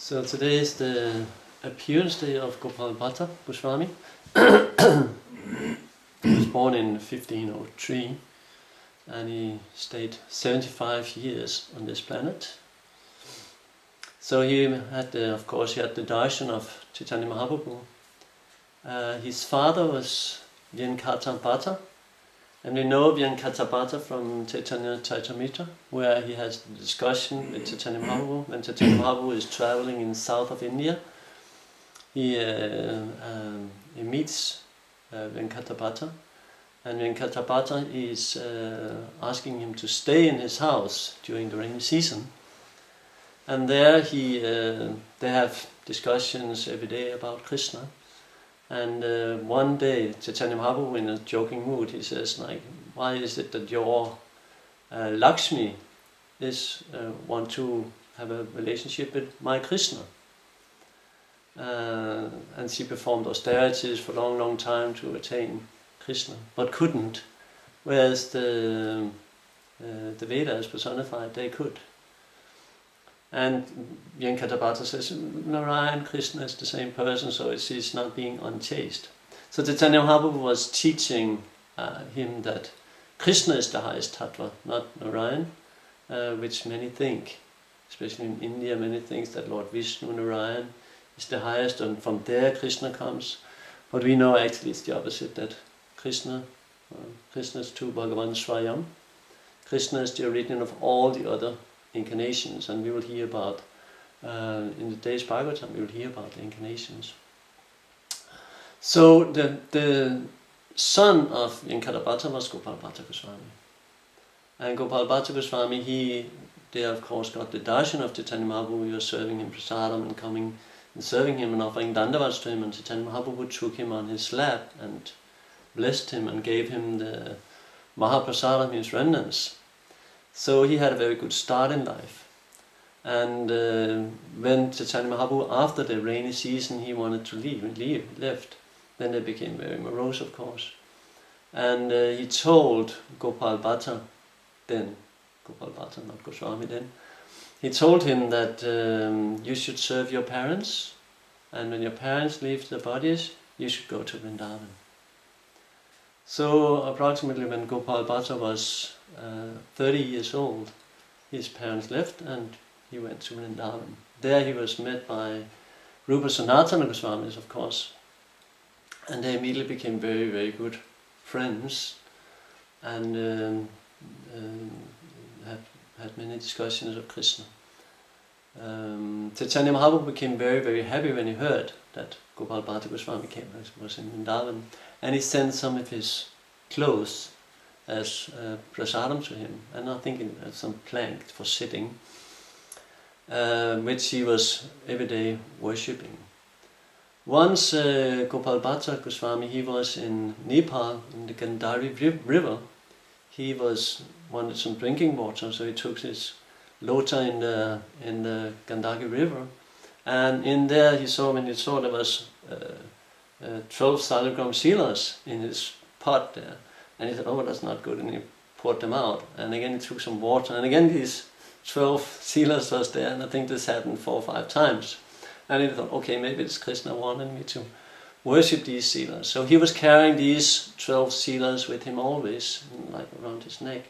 So today is the appearance day of Gopal Bhatta Goswami. He was born in 1503 and he stayed 75 years on this planet. So he had, of course, he had the darshan of Caitanya Mahaprabhu. His father was Candradasa, and we know Candradasa from Caitanya Charitamrita, where he has the discussion with Caitanya Mahaprabhu. When Caitanya Mahaprabhu is traveling in south of India, he meets Candradasa, and Candradasa is asking him to stay in his house during the rainy season. And there they have discussions every day about Krishna. And one day, Caitanya Mahaprabhu, in a joking mood, he says, like, why is it that your Lakshmi want to have a relationship with my Krishna? And she performed austerities for a long, long time to attain Krishna, but couldn't. Whereas the Vedas personified, they could. And Candradasa says, Narayan, Krishna is the same person, so she's not being unchaste. So Caitanya Mahaprabhu was teaching him that Krishna is the highest tattva, not Narayan, which many think, especially in India, many think that Lord Vishnu, Narayan, is the highest, and from there Krishna comes. But we know actually it's the opposite, that Krishna is to Bhagavan Swayam. Krishna is the origin of all the other incarnations, and we will hear about, in the day's Bhagavatam, we will hear about the incarnations. So the son of Candradasa was Gopal Bhatta Goswami. And Gopal Bhatta Goswami, they of course got the darshan of Caitanya Mahaprabhu. We were serving him prasadam and coming and serving him and offering dandavats to him, and Caitanya Mahaprabhu took him on his lap and blessed him and gave him the Mahaprasadam, his remnants. So he had a very good start in life. And when Caitanya Mahaprabhu, after the rainy season, he wanted to left. Then they became very morose, of course. And he told Gopal Bhatta, not Goswami then, he told him that you should serve your parents, and when your parents leave their bodies, you should go to Vrindavan. So approximately when Gopal Bhatta was 30 years old, his parents left and he went to Vrindavan. There he was met by Rupa Sanatana Goswamis, of course, and they immediately became very, very good friends, and had many discussions of Krishna. Caitanya Mahaprabhu became very, very happy when he heard that Gopal Bhatta Goswami was in Vrindavan, and he sent some of his clothes as prasadam to him, and I think some plank for sitting, which he was every day worshipping. Once Gopal Bhatta Goswami, he was in Nepal, in the Gandhari river. He wanted some drinking water, so he took his lota in the Gandhari river, and in there when he saw there was 12 salagram silas in his pot there, and he said, oh, that's not good, and he poured them out, and again he took some water, and again these 12 silas was there, and I think this happened 4 or 5 times, and he thought, okay, maybe it's Krishna wanted me to worship these silas. So he was carrying these 12 silas with him always, like around his neck.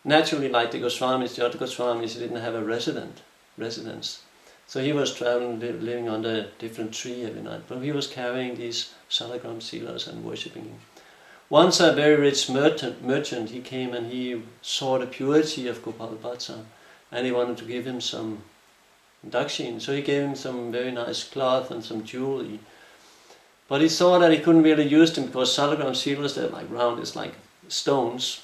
Naturally, like the Goswamis, the other Goswamis, he didn't have a residence. So he was traveling, living under a different tree every night, but he was carrying these salagram silas and worshipping him. Once a very rich merchant, he came and he saw the purity of Gopal Bhatta, and he wanted to give him some dakshin, so he gave him some very nice cloth and some jewelry. But he saw that he couldn't really use them because salagram silas, they're like round, it's like stones.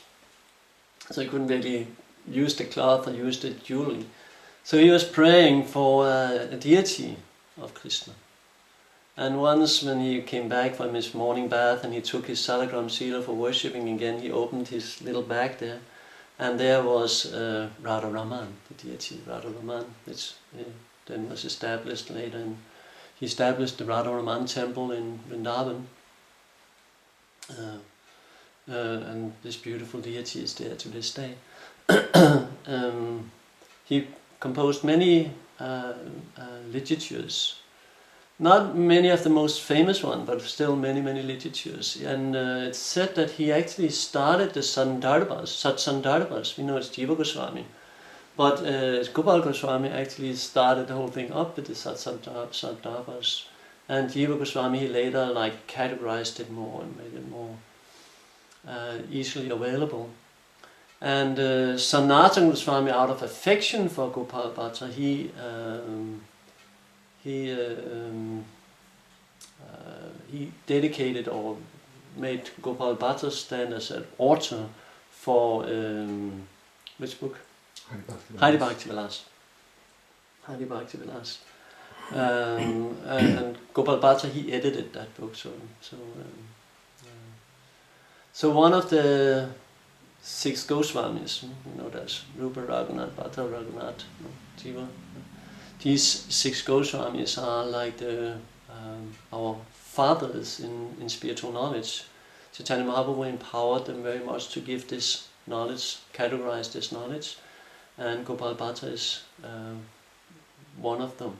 So he couldn't really use the cloth or use the jewelry. So he was praying for a deity of Krishna. And once when he came back from his morning bath and he took his salagram sila for worshipping again, he opened his little bag there, and there was Radha Raman, the deity Radha Raman, which then was established later. And he established the Radha Raman temple in Vrindavan. And this beautiful deity is there to this day. He composed many literatures. Not many of the most famous ones, but still many literatures. And it's said that he actually started the Satsandarbhas. We know it's Jiva Goswami. But Gopal Goswami actually started the whole thing up with the Satsandarbhas. And Jiva Goswami, he later categorized it more and made it more easily available. And Sanatana Goswami, out of affection for Gopal Bhatta, he dedicated or made Gopal Bhatta stand as an author for which book? Hari Bhakti Vilas. And Gopal Bhatta, he edited that book. So one of the 6 Goswamis, there's Rupa Raghunath, Bhatta Raghunath, Jiva. These 6 Goswamis are like our fathers in spiritual knowledge. Chaitanya Mahaprabhu empowered them very much to give this knowledge, categorize this knowledge, and Gopal Bhatta is one of them.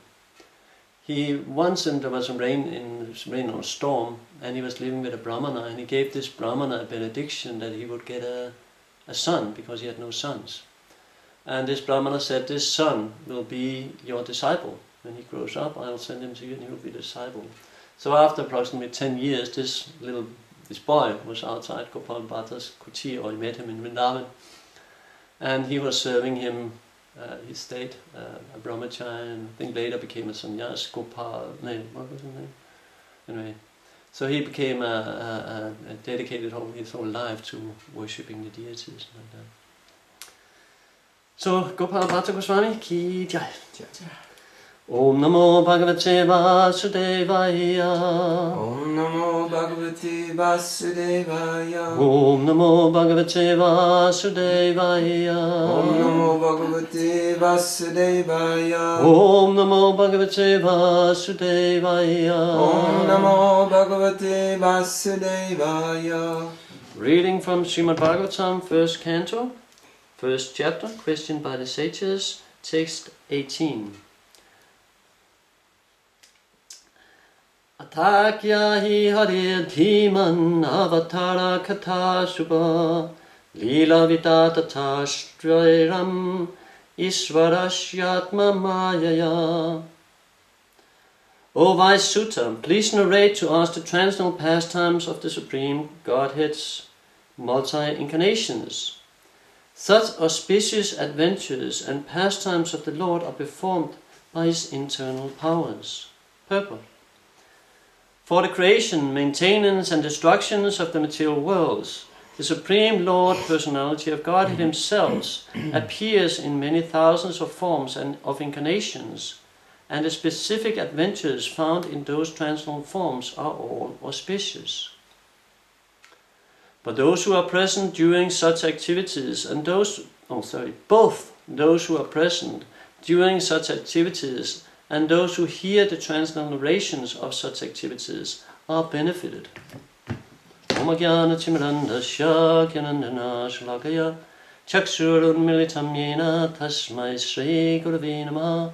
He once, there was a rain or storm, and he was living with a Brahmana, and he gave this Brahmana a benediction that he would get a son, because he had no sons. And this Brahmana said, this son will be your disciple. When he grows up, I'll send him to you and he will be a disciple. So after approximately 10 years, this boy was outside Gopal Bhatta's kutir, or he met him in Vrindavan. And he was serving him, he stayed a brahmachari, and I think later became a sannyas, Gopal, what was his name? Anyway, so he became dedicated his whole life to worshipping the deities like that. So, Gopal Bhatta Goswami ki jai. Om Namo Bhagavate Vasudevaya. Om Namo Bhagavate Vasudevaya. Om Namo Bhagavate Vasudevaya. Om Namo Bhagavate Vasudevaya. Om Namo Bhagavate Vasudevaya. Om Namo Bhagavate Vasudevaya. Reading from Srimad Bhagavatam, 1st canto, 1st chapter, questioned by the sages, text 18. Atakya hi hari dhiman avatara katha subha lila vitatata strairam isvarasyatma mayaya. O wise Sutta, please narrate to us the transcendental pastimes of the Supreme Godhead's multi-incarnations. Such auspicious adventures and pastimes of the Lord are performed by His internal powers. Purport. For the creation, maintenance and destructions of the material worlds, the Supreme Lord, Personality of Godhead Himself, appears in many thousands of forms and of incarnations, and the specific adventures found in those transcendental forms are all auspicious. But those who are present during such activities and both those who are present during such activities and those who hear the transcendental narrations of such activities are benefited. Om Jnana Timrandasya Gyanandana Shalakaya Chakshurun Militam Yena Tasmai Sri Gurave Namaha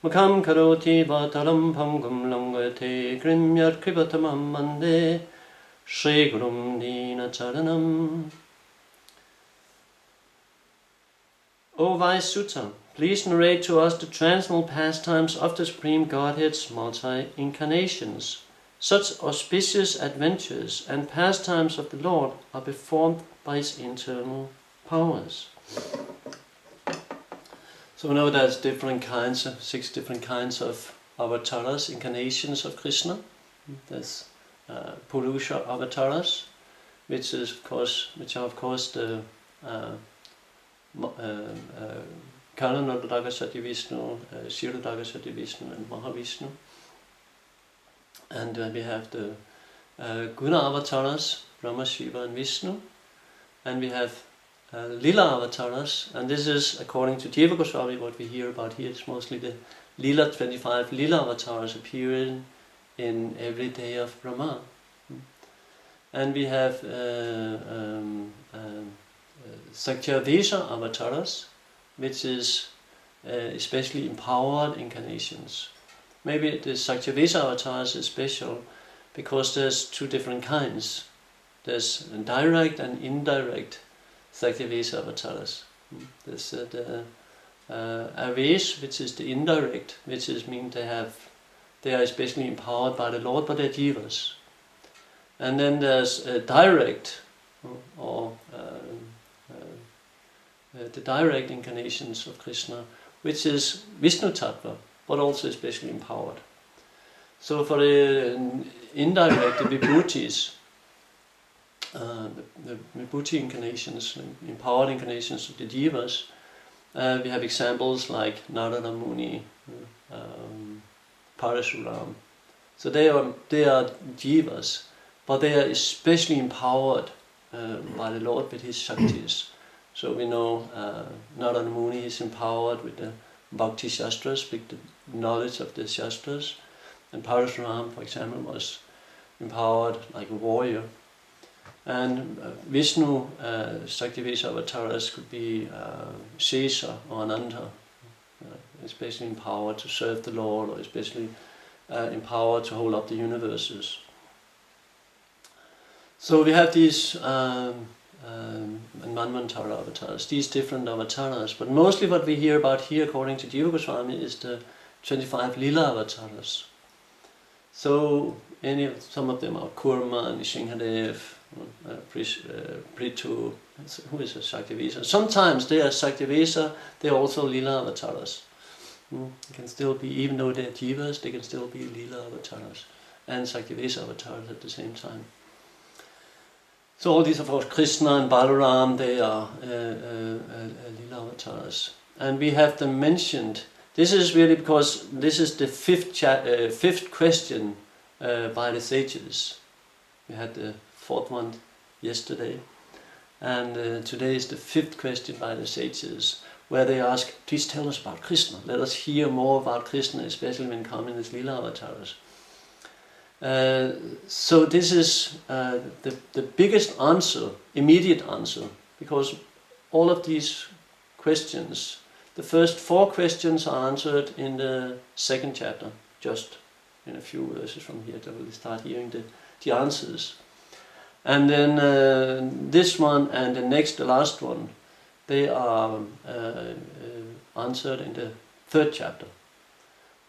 Mukham Karoti Vataram Pangum Langayate Grimyat Kripatamam Mande Shri Gurum Dina Charanam. O wise Sutta, please narrate to us the transcendental pastimes of the Supreme Godhead's multi-incarnations. Such auspicious adventures and pastimes of the Lord are performed by His internal powers. So we know there's 6 different kinds of avatars, incarnations of Krishna. There's Purusha avatars, which are of course the Karanodakasati Vishnu, Shirodakasati Vishnu, and Mahavishnu. And we have the Guna avatars, Brahma, Shiva, and Vishnu. And we have Lila avatars, and this is, according to Jiva Goswami, what we hear about here. It's mostly the 25 Lila avatars appearing in every day of Brahma. And we have Sakyavesha avatars, which is especially empowered incarnations. Maybe the Sakyavesa avatars is special because there's two different kinds. There's direct and indirect Sakyavesa avatars. There's the Aves, which is the indirect, which is mean they are especially empowered by the Lord, but they're jivas. And then there's direct, or the direct incarnations of Krishna, which is Vishnu Tattva, but also especially empowered. So for the indirect, the Vibhutis, the Vibhuti incarnations, empowered incarnations of the jivas, we have examples like Narada Muni, Parashuram. So they are jivas, but they are especially empowered by the Lord with his shaktis. So we know Narada Muni is empowered with the Bhakti Shastras, with the knowledge of the Shastras, and Parashuram, for example, was empowered like a warrior. And Vishnu, Sakyavesa avatars could be Sesa or Ananta, especially empowered to serve the Lord, or especially empowered to hold up the universes. So we have these Manvantara avatars, these different avatars, but mostly what we hear about here, according to Jiva Goswami, is the 25 Lila avatars. So some of them are Kurma, Nishingadev, Prithu, who is a Sakyavesa. Sometimes they are Sakyavesa, they are also Lila avatars. They can still be, even though they are jivas, they can still be Lila avatars and Sakyavesa avatars at the same time. So all these, of course, Krishna and Balaram, they are Lila avatars. And we have them mentioned. This is really because this is the fifth question by the sages. We had the fourth one yesterday. And today is the fifth question by the sages, where they ask, please tell us about Krishna. Let us hear more about Krishna, especially when coming as Lila avatars. So this is the biggest answer, immediate answer, because all of these questions, the first 4 questions are answered in the second chapter, just in a few verses from here that we'll start hearing the answers. And then this one and the last one, they are answered in the third chapter.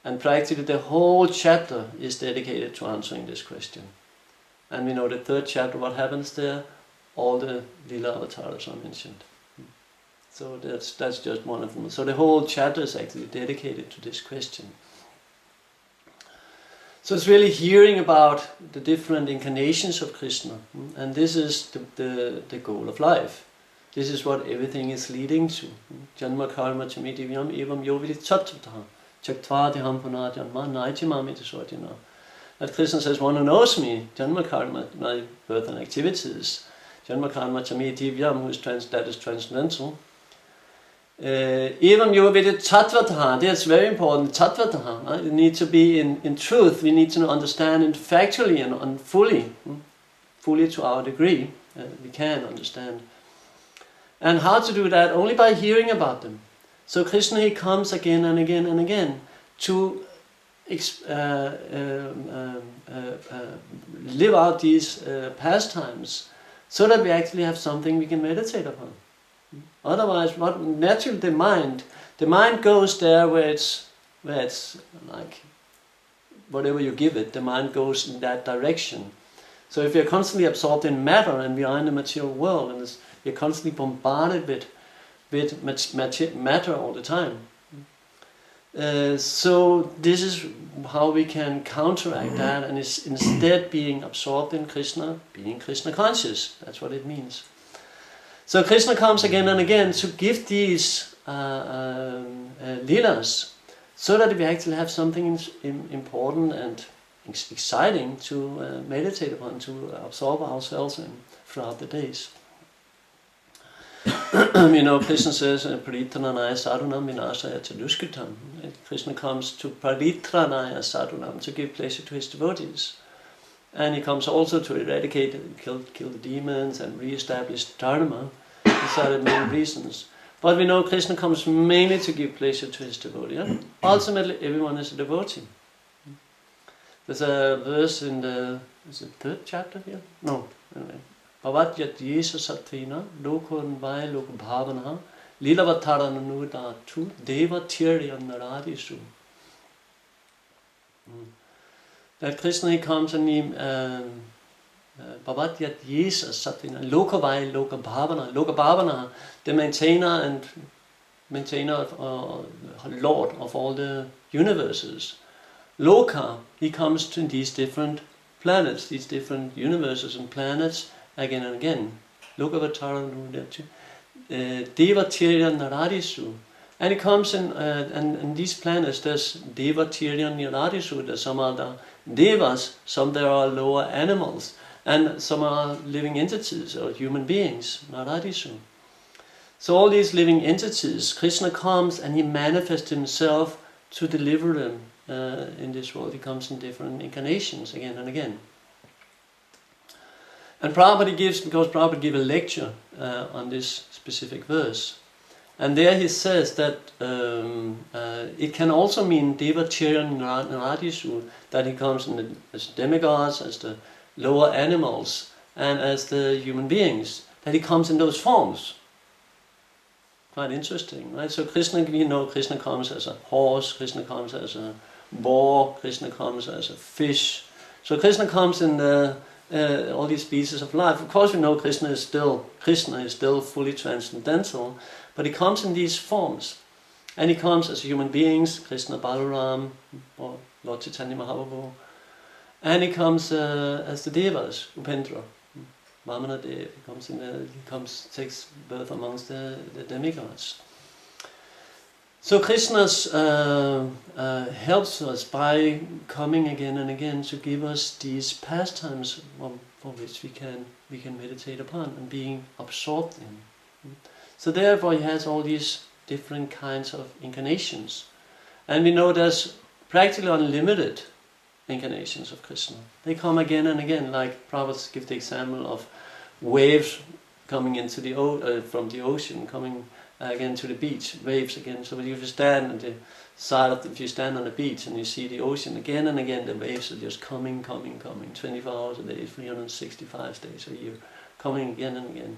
And practically the whole chapter is dedicated to answering this question. And we know the third chapter, what happens there? All the Lila avatars are mentioned. So that's just one of them. So the whole chapter is actually dedicated to this question. So it's really hearing about the different incarnations of Krishna. And this is the goal of life. This is what everything is leading to. Janma karma chamidivyam evam yovidi tattvatah. Chaktvadiham punadyanma naitimamiti swartina. That Krishna says, one who knows me, Janma karma, my birth and activities, Janma karma chamidivyam, that is transcendental. Evam yovidi tattvataha, that's very important, tattvataha. You need to be in truth, we need to understand it factually and fully to our degree. We can understand. And how to do that? Only by hearing about them. So Krishna, he comes again and again and again to live out these pastimes, so that we actually have something we can meditate upon. Otherwise, naturally the mind goes there where it's like whatever you give it, the mind goes in that direction. So if you're constantly absorbed in matter, and we are in the material world, and you're constantly bombarded with matter all the time. So this is how we can counteract that, and is instead being absorbed in Krishna, being Krishna conscious. That's what it means. So Krishna comes again and again to give these leelas, so that we actually have something important and exciting to meditate upon, to absorb ourselves in throughout the days. Krishna says, Paritranaya sadhunam vinasaya chadushkitam. Krishna comes to Paritranaya sadhunam, to give pleasure to his devotees. And he comes also to eradicate and kill the demons and re-establish dharma. These are the main reasons. But we know Krishna comes mainly to give pleasure to his devotee. Yeah? Ultimately, everyone is a devotee. There's a verse in the, is it 3rd chapter here? No, anyway. Bhavat yat yesa satvina, lokon vai lok bhavana, lilavatara nudatu, deva tirya naradisu. That Krishna, he comes and he, Bhavat yat yesa satvina, loka vai loka bhavana. Loka bhavana, the maintainer of Lord of all the universes. Loka, he comes to these different planets, these different universes and planets again and again. Lokavatara Nudatu, Devatirya Naradisu. And he comes in, and these planets, there's Devatirya Naradisu, there's some other devas, some there are lower animals, and some are living entities or human beings, Naradisu. So all these living entities, Krishna comes and he manifests himself to deliver them in this world. He comes in different incarnations again and again. And Prabhupada gives a lecture on this specific verse. And there he says that it can also mean Devatirya Naradisu, that he comes as demigods, as the lower animals, and as the human beings, that he comes in those forms. Quite interesting, right? So Krishna, Krishna comes as a horse, Krishna comes as a boar, Krishna comes as a fish. So Krishna comes in all these species of life. Of course we know Krishna is still fully transcendental, but he comes in these forms. And he comes as human beings, Krishna Balaram, or Lord Caitanya Mahaprabhu. And he comes as the Devas, Upendra, Vamana Dev. He takes birth amongst the demigods. So Krishna helps us by coming again and again to give us these pastimes for which we can meditate upon and being absorbed in. So therefore he has all these different kinds of incarnations. And we know there's practically unlimited incarnations of Krishna. They come again and again, like Prabhupada gives the example of waves coming into from the ocean, coming again to the beach, waves again. So if you stand on the side if you stand on the beach and you see the ocean again and again, the waves are just coming, 24 hours a day, 365 days a year, coming again and again.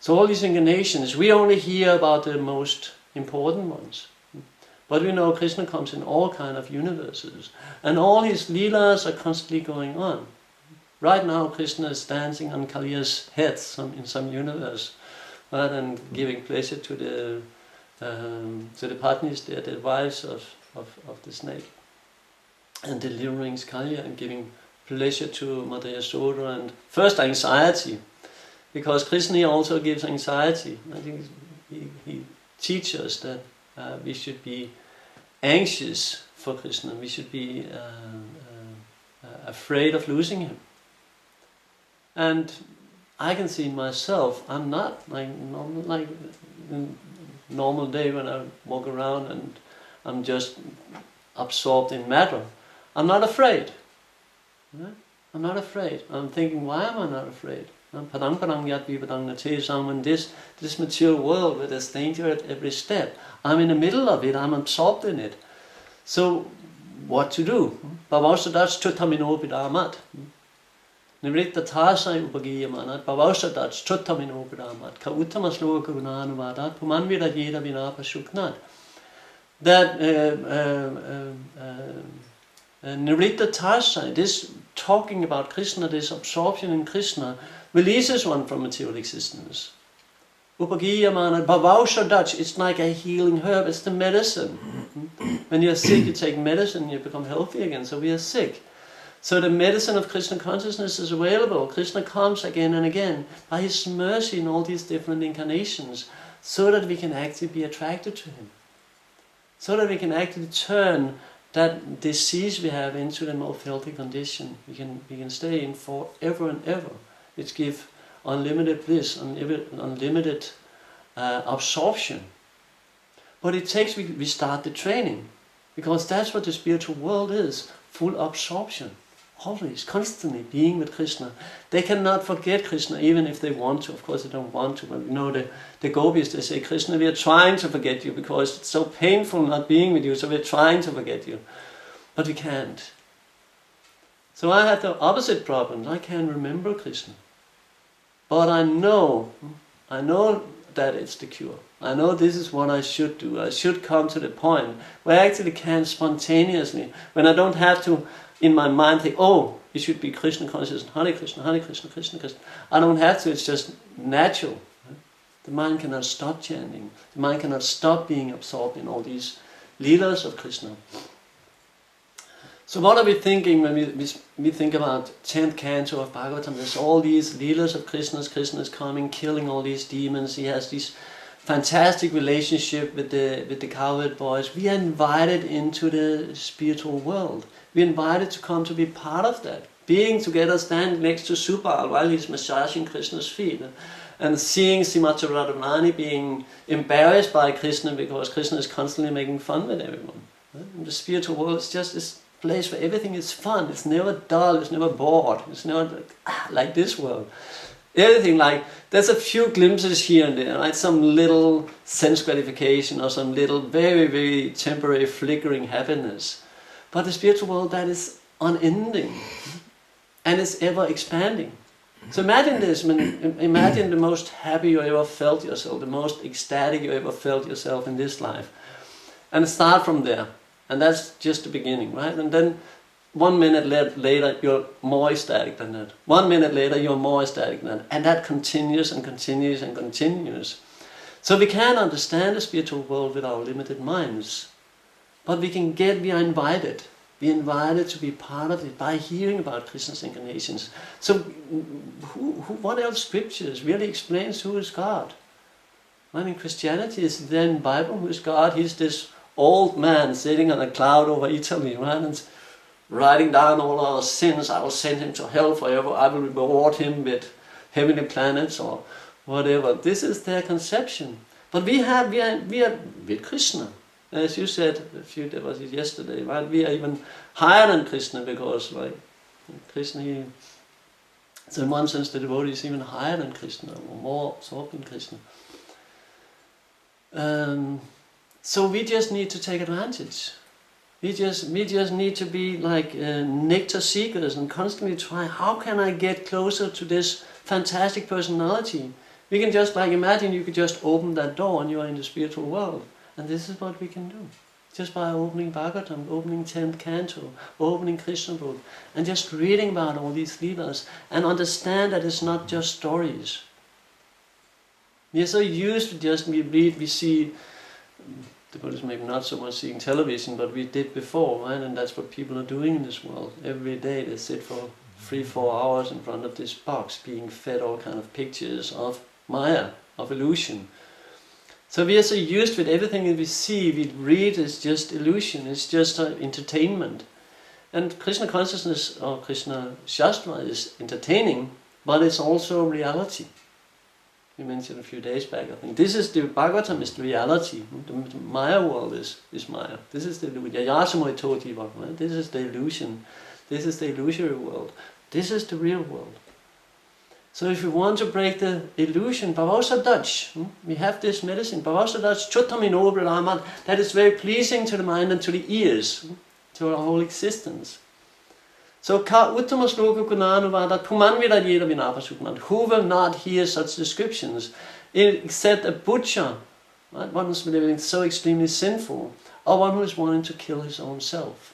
So all these incarnations, we only hear about the most important ones. But we know Krishna comes in all kind of universes, and all his leelas are constantly going on. Right now Krishna is dancing on Kaliya's head in some universe, right, and giving pleasure to the patnis there, the wives of the snake, and delivering Kaliya and giving pleasure to Mother Yasoda, and first anxiety, because Krishna also gives anxiety. I think he teaches us that we should be anxious for Krishna. We should be afraid of losing him. And I can see myself, I'm not like normal day when I walk around and I'm just absorbed in matter. I'm not afraid. Right? I'm not afraid. I'm thinking, why am I not afraid? This material world where there's danger at every step, I'm in the middle of it, I'm absorbed in it. So, what to do? Bhavausadats tuttamino pidamat. Nivritta tasai upagiyamanat. Bhavausadats tuttamino pidamat. Ka uttamasloka gunanuvadat. Pumanvira yeda vinapa shuknat. That Nivritta tasai, this talking about Krishna, this absorption in Krishna, releases one from material existence. Upagiyamana, Bhavausadats, it's like a healing herb, it's the medicine. When you're sick, you take medicine, you become healthy again, so we are sick. So the medicine of Krishna consciousness is available. Krishna comes again and again by his mercy in all these different incarnations, so that we can actually be attracted to him. So that we can actually turn that disease we have into the most healthy condition. We can stay in forever and ever, which give unlimited bliss, unlimited absorption. But it takes, we start the training, because that's what the spiritual world is, full absorption. always, constantly being with Krishna. They cannot forget Krishna even if they want to. Of course they don't want to, but you know the gopis, they say, Krishna, we are trying to forget you because it's so painful not being with you, so we're trying to forget you. But we can't. So I had the opposite problem. I can't remember Krishna. But I know that it's the cure. I know this is what I should do. I should come to the point where I actually can spontaneously, when I don't have to in my mind think, oh, it should be Krishna consciousness, Hare Krishna, Hare Krishna, Krishna Krishna. I don't have to, it's just natural. The mind cannot stop chanting. The mind cannot stop being absorbed in all these leelas of Krishna. So what are we thinking when we think about 10th canto of Bhagavatam? There's all these leelas of Krishna is coming, killing all these demons. He has this fantastic relationship with the cowherd boys. We are invited into the spiritual world. We're invited to come to be part of that. Being together, standing next to Subal while he's massaging Krishna's feet. And seeing Srimati Radharani being embarrassed by Krishna because Krishna is constantly making fun with everyone. In the spiritual world, it's just this place where everything is fun. It's never dull, it's never bored. It's never like this world. Everything like, there's a few glimpses here and there, right? Some little sense gratification or some little very, very temporary flickering happiness. But the spiritual world, that is unending. And it's ever expanding. So imagine this, imagine the most happy you ever felt yourself, the most ecstatic you ever felt yourself in this life. And start from there. And that's just the beginning, right? And then 1 minute later, you're more ecstatic than that. 1 minute later, you're more ecstatic than that. And that continues and continues and continues. So we can't understand the spiritual world with our limited minds. But we are invited. We're invited to be part of it by hearing about Krishna's incarnations. So what else scriptures really explains who is God? I mean, Christianity is then in the Bible, who is God? He's this old man sitting on a cloud over Italy, right? And writing down all our sins. I will send him to hell forever. I will reward him with heavenly planets or whatever. This is their conception. But we are with Krishna. As you said that was it yesterday, right? We are even higher than Krishna because like Krishna, so in one sense the devotee is even higher than Krishna or more absorbed in Krishna. So we just need to take advantage. We just need to be like nectar seekers and constantly try, how can I get closer to this fantastic personality? We can just like imagine you could just open that door and you are in the spiritual world. And this is what we can do. Just by opening Bhagavatam, opening 10th canto, opening Krishna book, and just reading about all these leelas and understand that it's not just stories. We are so used to just, we read, we see, the Buddhists maybe not so much seeing television, but we did before, right? And that's what people are doing in this world. Every day they sit for 3-4 hours in front of this box, being fed all kind of pictures of Maya, of illusion. So we are so used with everything that we see, we read is just illusion, it's just entertainment. And Krishna consciousness or Krishna Shastra is entertaining, but it's also reality. We mentioned a few days back, I think. This is the Bhagavatam is the reality. The Maya world is Maya. This is the illusion. Right? This is the illusion. This is the illusory world. This is the real world. So if you want to break the illusion, Bhavasa Dutch, we have this medicine, Bhavasa Dutch, Chuttaminobre Ramat, that is very pleasing to the mind and to the ears, to our whole existence. So Ka Uttama Sloka Gunanuvada Pumanvida Yeda Vinapasukman. Who will not hear such descriptions? Except a butcher, right? One who's living so extremely sinful, or one who is wanting to kill his own self.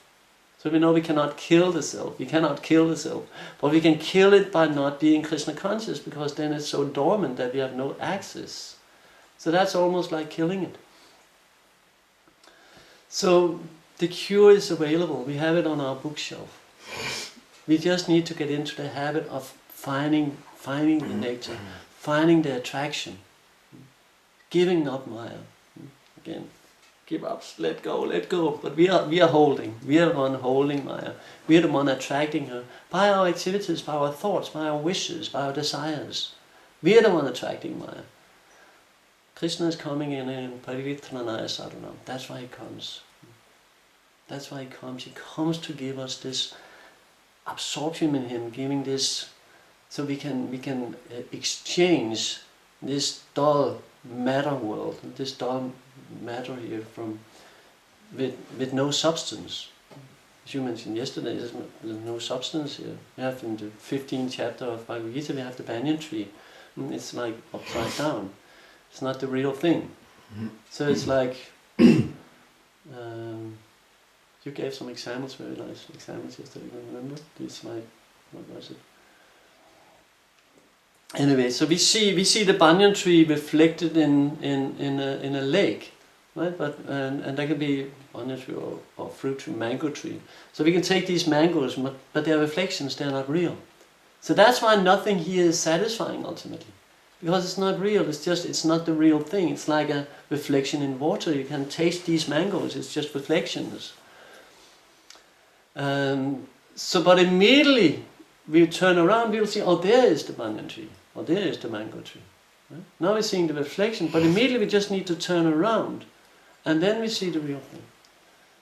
So we know we cannot kill the self, but we can kill it by not being Krishna conscious, because then it's so dormant that we have no access. So that's almost like killing it. So the cure is available, we have it on our bookshelf. We just need to get into the habit of finding the nectar, finding the attraction, giving up Maya. Again, give up, let go. But we are holding. We are the one holding Maya. We are the one attracting her by our activities, by our thoughts, by our wishes, by our desires. We are the one attracting Maya. Krishna is coming in Paritranaya Sadhanam. That's why he comes. That's why he comes. He comes to give us this absorption in him, giving this, so we can exchange this dull matter world, this dull matter here with no substance. As you mentioned yesterday, there's no substance here. We have in the 15th chapter of Bhagavad Gita, we have the banyan tree. It's like upside down. It's not the real thing. So it's like, you gave some examples, very nice examples yesterday, remember? It's like, what was it? Anyway, so we see the banyan tree reflected in a lake, right? But and that can be banyan tree or fruit tree, mango tree. So we can take these mangoes, but they're reflections; they're not real. So that's why nothing here is satisfying ultimately, because it's not real. It's not the real thing. It's like a reflection in water. You can taste these mangoes. It's just reflections. But immediately we turn around, we'll see, oh, there is the banyan tree. Or there is the mango tree. Right? Now we're seeing the reflection, but immediately we just need to turn around, and then we see the real thing.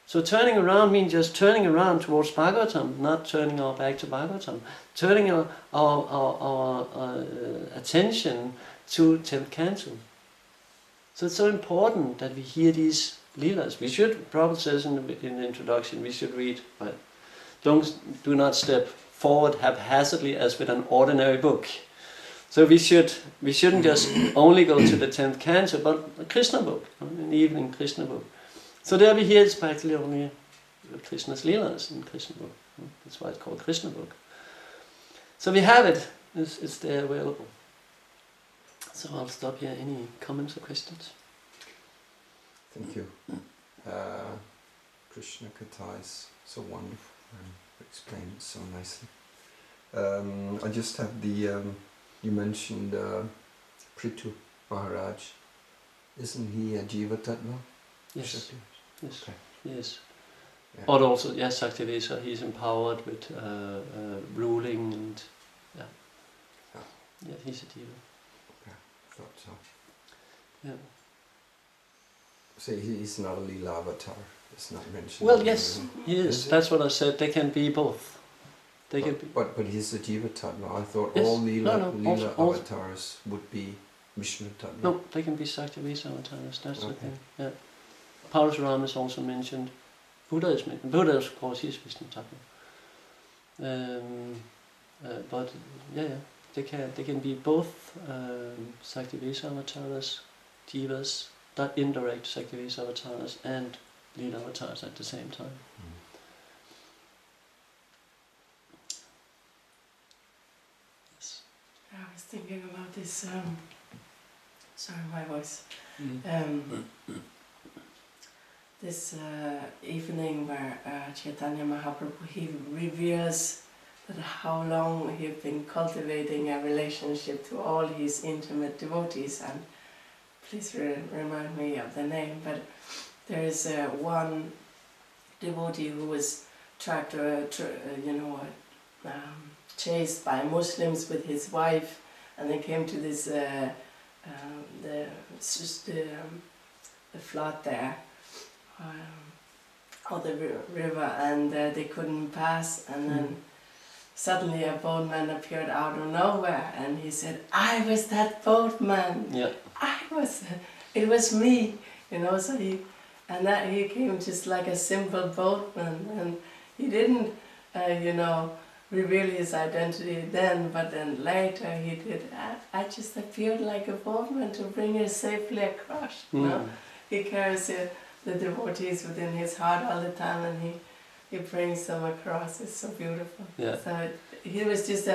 So turning around means just turning around towards Bhagavatam, not turning our back to Bhagavatam. Turning our attention to 10th canto. So it's so important that we hear these leelas. We should, Prabhupada says in the introduction, we should read, right? Do not step forward haphazardly as with an ordinary book. So we shouldn't just only go to the 10th canto, but a Krishna book, an evening Krishna book. So there we hear it's practically only Krishna's Leelas in Krishna book. That's why it's called Krishna book. So we have it. It's there available. So I'll stop here. Any comments or questions? Thank you. Krishna Katha is so wonderful and explained so nicely. I just have the... you mentioned Prithu Maharaj. Isn't he a Jiva Tattva? Yes. Yes. Okay. Yes. Yeah. But also, yes, Saktivesa, he's empowered with ruling and yeah, he's a Jiva. Okay, thought so. Yeah. So he's not a Leela avatar. It's not mentioned. Well, yes, he is. Is That's what I said. They can be both. They can be. But he's a Jiva Tattva. I thought Yes. all Leela, No, Leela avatars would be Vishnu Tattva. No, they can be Saktivesa avatars. That's the Okay. thing. Yeah. Parasuram is also mentioned. Buddha is mentioned. Buddha, of course, is Vishnu Tattva. But yeah, they can be both Saktivesa avatars, Jivas, that indirect Saktivesa avatars, and Leela avatars at the same time. Yes. I was thinking about this. Sorry, my voice. This evening where Chaitanya Mahaprabhu, he reveals that how long he's been cultivating a relationship to all his intimate devotees, and please remind me of the name, but there is one devotee who was chased by Muslims with his wife, and they came to this the flood there, or the river, and they couldn't pass, and then suddenly a boatman appeared out of nowhere, and he said, "I was that boatman. Yeah. It was me," So he came just like a simple boatman, and he didn't, reveal his identity then, but then later he did. I just appeared like a boatman to bring her safely across. He carries the devotees within his heart all the time, and he brings them across. It's so beautiful. Yeah. So he was just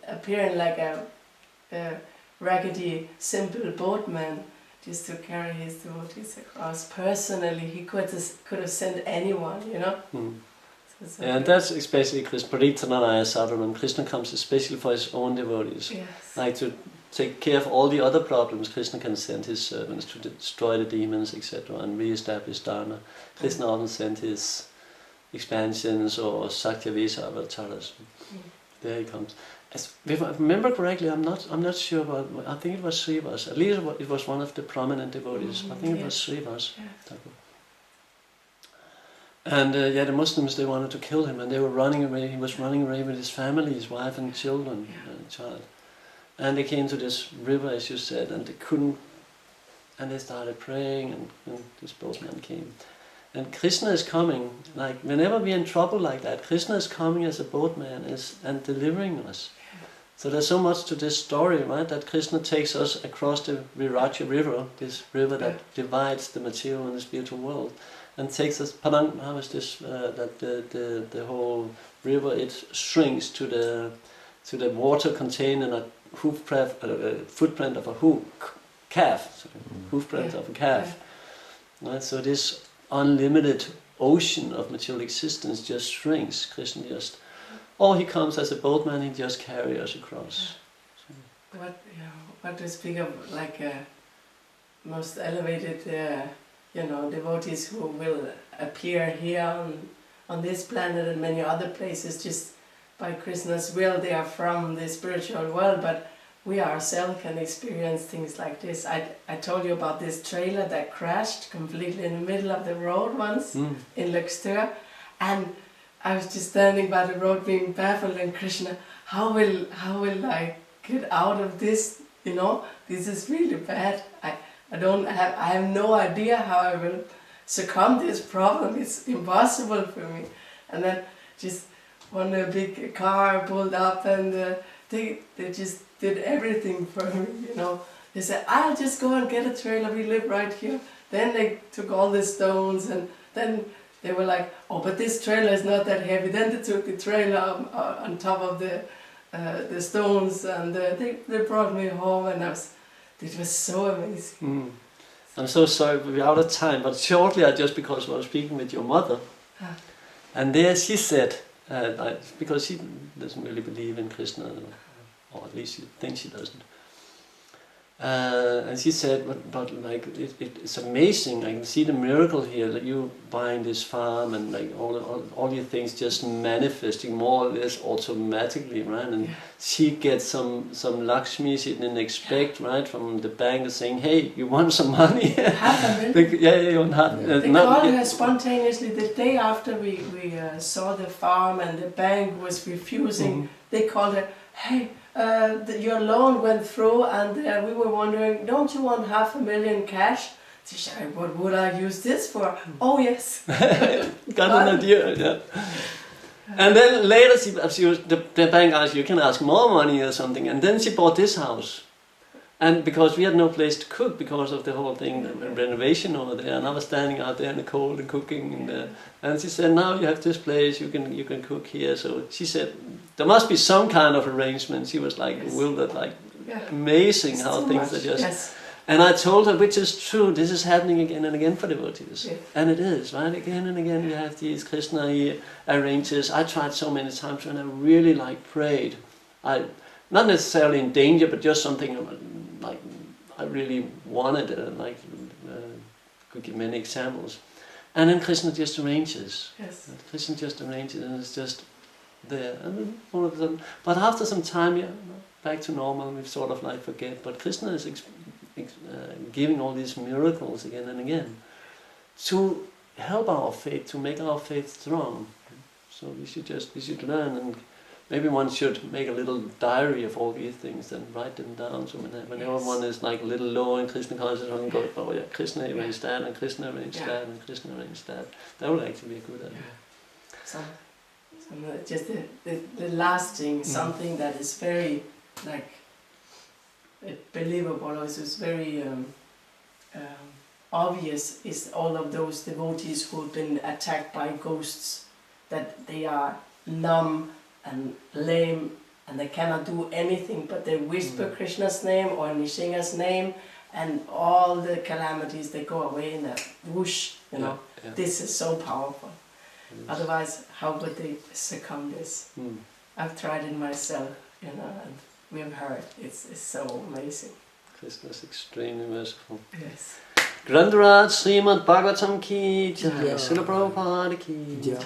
appearing like a raggedy, simple boatman, just to carry his devotees across. Personally, he could have sent anyone, So And that's especially Krishna. Paritananaya Sadhanam. Krishna comes especially for his own devotees. Yes. Like to take care of all the other problems, Krishna can send his servants to destroy the demons, etc., and re-establish Dharma. Krishna often sent his expansions or Saktivesa avatars. There he comes. If I remember correctly, I'm not sure about. I think it was Srivas. At least it was one of the prominent devotees. I think it was Srivas. Yes. And the Muslims, they wanted to kill him, and they were running away. He was running away with his family, his wife and children, child. And they came to this river, as you said, and they couldn't. And they started praying, and this boatman came. And Krishna is coming, like whenever we're in trouble like that, Krishna is coming as a boatman and delivering us. So there's so much to this story, right? That Krishna takes us across the Viraja river, this river that divides the material and the spiritual world, and takes us. Padang, how is this? That the whole river, it shrinks to the water contained in a footprint of a calf, hoofprint of a calf. Right? So this unlimited ocean of material existence just shrinks. Krishna just, or he comes as a boatman, he just carries us across. So. What to speak of, like most elevated, devotees who will appear here on this planet and many other places just by Krishna's will. They are from the spiritual world, but we ourselves can experience things like this. I told you about this trailer that crashed completely in the middle of the road once in Løgstør, and I was just standing by the road being baffled, and Krishna, how will I get out of this? This is really bad. I have no idea how I will succumb to this problem. It's impossible for me. And then just one big car pulled up, and they just did everything for me, They said, I'll just go and get a trailer, we live right here. Then they took all the stones, and then they were like, oh, but this trailer is not that heavy. Then they took the trailer on top of the stones, and they brought me home, and it was so amazing. I'm so sorry, we're out of time, but shortly, because I was speaking with your mother, and there she said, because she doesn't really believe in Krishna, or at least she thinks she doesn't. And she said, but like it's amazing. I can see the miracle here that you buying this farm and like all your things just manifesting more or less automatically, right? And she gets some Lakshmi she didn't expect, right, from the bank saying, "Hey, you want some money?" They called her spontaneously the day after we saw the farm and the bank was refusing. They called her, "Hey, your loan went through, and we were wondering, don't you want $500,000 cash?" She said, what would I use this for? Oh yes. Got an idea, yeah. And then later the bank asked, you can ask more money or something, and then she bought this house. And because we had no place to cook because of the whole thing, the renovation over there, and I was standing out there in the cold and cooking, and she said, now you have this place, you can cook here. So she said, there must be some kind of arrangement. She was like bewildered, like amazing it's how things are just... Yes. And I told her, which is true, this is happening again and again for devotees. Yeah. And it is, right? Again and again you have these, Krishna he arranges. I tried so many times and I really prayed. Not necessarily in danger, but just something like I really wanted, could give many examples. And then Krishna just arranges. Yes. Krishna just arranges and it's just there. And then all of a sudden, but after some time, back to normal, we sort of forget. But Krishna is giving all these miracles again and again to help our faith, to make our faith strong. So we should learn, and maybe one should make a little diary of all these things and write them down. So whenever one is a little low in Krishna consciousness, one can go, oh yeah, Krishna arranged that, and Krishna arranged that, and Krishna arranged that. That would actually be a good idea. Just the last thing, something that is very believable, also is very obvious, is all of those devotees who have been attacked by ghosts, that they are numb and lame and they cannot do anything, but they whisper Krishna's name or Nishinga's name, and all the calamities, they go away in a whoosh, This is so powerful. Yes. Otherwise, how would they succumb this? I've tried it myself, and we have heard. It's so amazing. Krishna is extremely merciful. Yes. Grandharaj Srimad Bhagavatam ki jai, Srila Prabhupada ki jai.